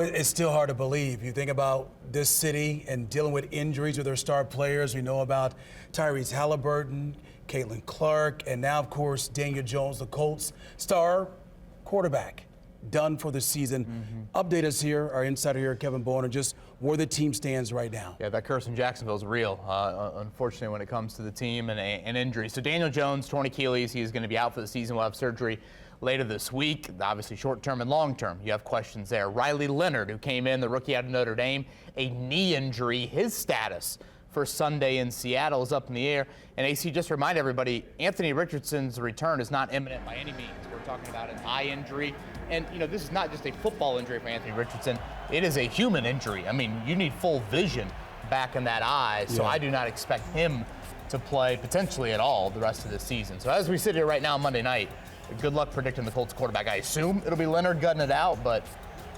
It's still hard to believe. You think about this city and dealing with injuries with their star players. We know about Tyrese Halliburton, Caitlin Clark, and now, of course, Daniel Jones, the Colts star quarterback, done for the season. Update us here, our insider here, Kevin Bowen, on just where the team stands right now. Yeah, that curse in Jacksonville is real, unfortunately, when it comes to the team and injuries. So Daniel Jones, torn Achilles, he is going to be out for the season. We'll have surgery later this week, obviously short-term and long-term. You have questions there. Riley Leonard, who came in, the rookie out of Notre Dame, a knee injury. His status for Sunday in Seattle is up in the air. And AC, just remind everybody, Anthony Richardson's return is not imminent by any means. We're talking about an eye injury. And, you know, this is not just a football injury for Anthony Richardson. It is a human injury. I mean, you need full vision back in that eye. So I do not expect him to play potentially at all the rest of the season. So as we sit here right now on Monday night, good luck predicting the Colts quarterback. I assume it'll be Leonard gutting it out, but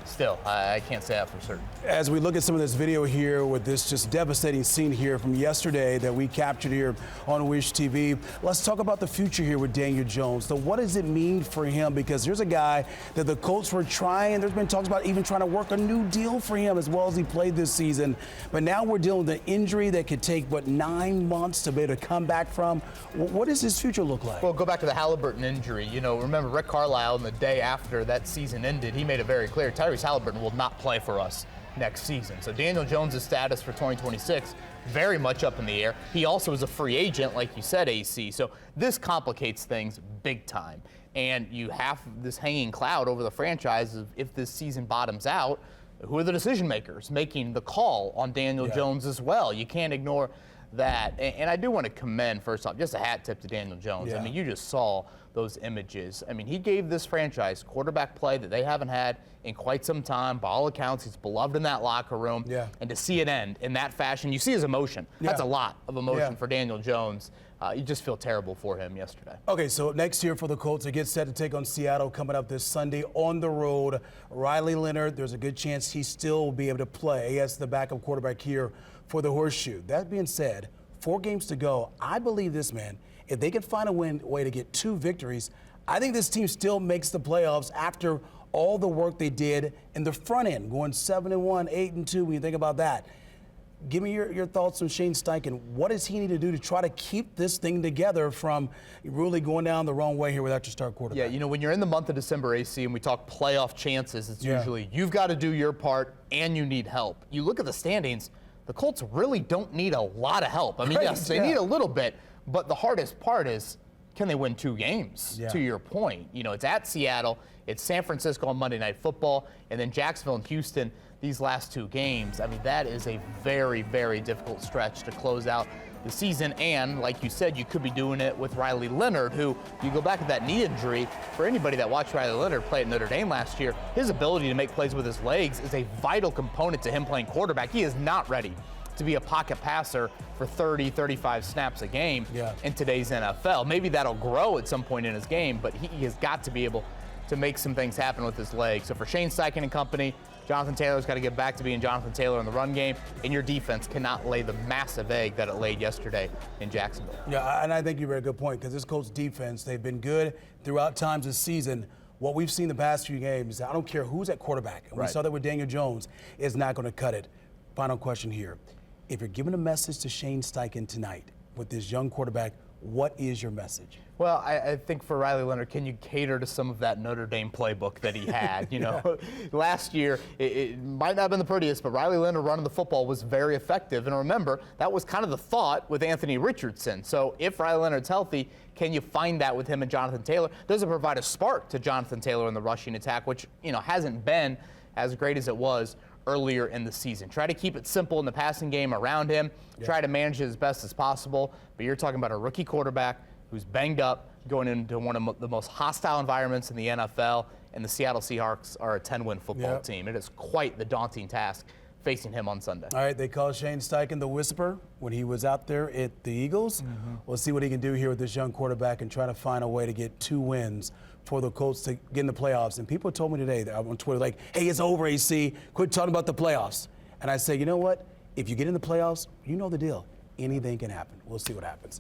still, I can't say that for certain. As we look at some of this video here with this just devastating scene here from yesterday that we captured here on Wish TV, let's talk about the future here with Daniel Jones. So what does it mean for him? Because there's a guy that the Colts were trying, there's been talks about even trying to work a new deal for him as well as he played this season. But now we're dealing with an injury that could take, 9 months to be able to come back from. What does his future look like? Well, go back to the Halliburton injury. You know, remember Rick Carlisle, in the day after that season ended, he made it very clear, Tyrese Halliburton will not play for us next season. So Daniel Jones' status for 2026, very much up in the air. He also is a free agent, like you said, AC. So this complicates things big time. And you have this hanging cloud over the franchise of if this season bottoms out, who are the decision makers making the call on Daniel Jones as well? You can't ignore that. And I do want to commend, first off, just a hat tip to Daniel Jones. I mean, you just saw those images. I mean, he gave this franchise quarterback play that they haven't had in quite some time. By all accounts, he's beloved in that locker room. And to see it end in that fashion, you see his emotion. That's a lot of emotion for Daniel Jones. You just feel terrible for him yesterday. Okay, so next year for the Colts, it gets set to take on Seattle coming up this Sunday on the road. Riley Leonard, there's a good chance he still will be able to play as the backup quarterback here for the Horseshoe. That being said, 4 games to go. I believe this, man. If they can find a way to get 2 victories, I think this team still makes the playoffs after all the work they did in the front end, going 7-1, 8-2. When you think about that, give me your thoughts on Shane Steichen. What does he need to do to try to keep this thing together from really going down the wrong way here without your star quarterback? Yeah, you know, when you're in the month of December, AC, and we talk playoff chances, it's usually you've got to do your part and you need help. You look at the standings, the Colts really don't need a lot of help. I mean, yes, they need a little bit, but the hardest part is, can they win 2 games, to your point? You know, it's at Seattle, it's San Francisco on Monday Night Football, and then Jacksonville and Houston these last 2 games. I mean, that is a very, very difficult stretch to close out the season. And like you said, you could be doing it with Riley Leonard, who, you go back to that knee injury, for anybody that watched Riley Leonard play at Notre Dame last year, his ability to make plays with his legs is a vital component to him playing quarterback. He is not ready to be a pocket passer for 30, 35 snaps a game in today's NFL. Maybe that'll grow at some point in his game, but he has got to be able to make some things happen with his legs. So for Shane Steichen and company, Jonathan Taylor's got to get back to being Jonathan Taylor in the run game, and your defense cannot lay the massive egg that it laid yesterday in Jacksonville. Yeah, and I think you made a good point, because this Colts defense, they've been good throughout times this season. What we've seen the past few games, I don't care who's at quarterback, and we saw that with Daniel Jones, is not going to cut it. Final question here. If you're giving a message to Shane Steichen tonight with this young quarterback, what is your message? Well, I think for Riley Leonard, can you cater to some of that Notre Dame playbook that he had? You know, last year, it might not have been the prettiest, but Riley Leonard running the football was very effective. And remember, that was kind of the thought with Anthony Richardson. So if Riley Leonard's healthy, can you find that with him and Jonathan Taylor? Does it provide a spark to Jonathan Taylor in the rushing attack, which, you know, hasn't been as great as it was earlier in the season? Try to keep it simple in the passing game around him. Try to manage it as best as possible. But you're talking about a rookie quarterback who's banged up, going into one of the most hostile environments in the NFL, and the Seattle Seahawks are a 10-win football team. It is quite the daunting task facing him on Sunday. All right, they called Shane Steichen the Whisperer when he was out there at the Eagles. We'll see what he can do here with this young quarterback and try to find a way to get 2 wins for the Colts to get in the playoffs. And people told me today that on Twitter, like, hey, it's over, AC. Quit talking about the playoffs. And I say, you know what? If you get in the playoffs, you know the deal. Anything can happen. We'll see what happens.